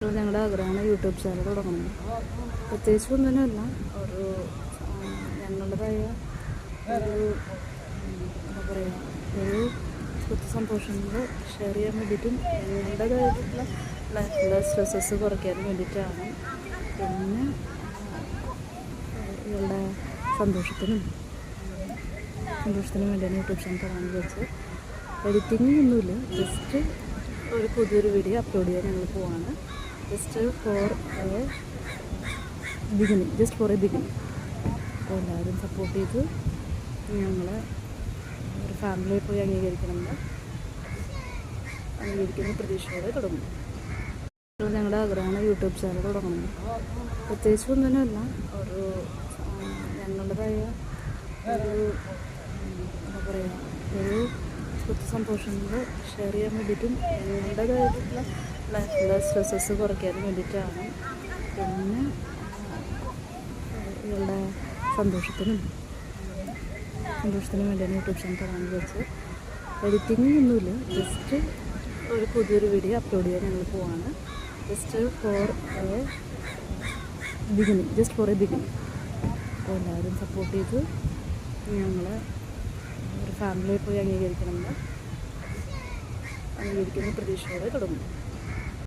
ഞങ്ങളുടെ ആഗ്രഹമാണ് YouTube channel തുടങ്ങണം. പ്രത്യേകിച്ച് ഒന്നിനുമല്ല, ഒരു ഞങ്ങളുടേതായ ഒരു എന്താ പറയുക, ഒരു സന്തോഷങ്ങൾ ഷെയർ ചെയ്യാൻ വേണ്ടിയിട്ടും ഞങ്ങളുടേതായിട്ടുള്ള ലൈഫിലെ സ്ട്രെസ്സസ് കുറയ്ക്കാൻ വേണ്ടിയിട്ടാണ്. പിന്നെ ഇവളുടെ സന്തോഷത്തിനും വേണ്ടിയാണ് യൂട്യൂബ് ചാനൽ തുടങ്ങാൻ വിചാരിച്ച്. എഡിറ്റിംഗ് ഒന്നുമില്ല, ജസ്റ്റ് ഒരു പുതിയൊരു വീഡിയോ അപ്ലോഡ് ചെയ്യാൻ ഞങ്ങൾ പോവാണ്. Just for A beginning. അപ്പോൾ എല്ലാവരും സപ്പോർട്ട് ചെയ്ത് ഞങ്ങളെ ഒരു ഫാമിലിയിൽ പോയി അംഗീകരിക്കുന്ന പ്രതീക്ഷയോടെ തുടങ്ങും. ഞങ്ങളുടെ ആഗ്രഹമാണ് യൂട്യൂബ് ചാനൽ തുടങ്ങണം. പ്രത്യേകിച്ച് ഒന്നിനുമല്ല, ഒരു ഞങ്ങളുടേതായ ഒരു എന്താ പറയുക, ഒരു സന്തോഷങ്ങൾ ഷെയർ ചെയ്യാൻ വേണ്ടിയിട്ടും ഞങ്ങളുടേതായിട്ടുള്ള ലൈഫിലെ സ്ട്രെസ്സസ് കുറയ്ക്കാൻ വേണ്ടിയിട്ടാണ്. പിന്നെ ഇവളുടെ സന്തോഷത്തിനും വേണ്ടിയാണ് യൂട്യൂബ് ചാനൽ തുടങ്ങാൻ വിചാരിച്ച്. എഡിറ്റിംഗ് ഒന്നുമില്ല, ജസ്റ്റ് ഒരു പുതിയൊരു വീഡിയോ അപ്ലോഡ് ചെയ്യാൻ ഞങ്ങൾ പോവാണ്. Just for A beginning. അപ്പോൾ എല്ലാവരും സപ്പോർട്ട് ചെയ്ത് ഞങ്ങളെ ഒരു ഫാമിലിയിൽ പോയി അംഗീകരിക്കുന്ന പ്രതീക്ഷയോടെ തുടങ്ങും.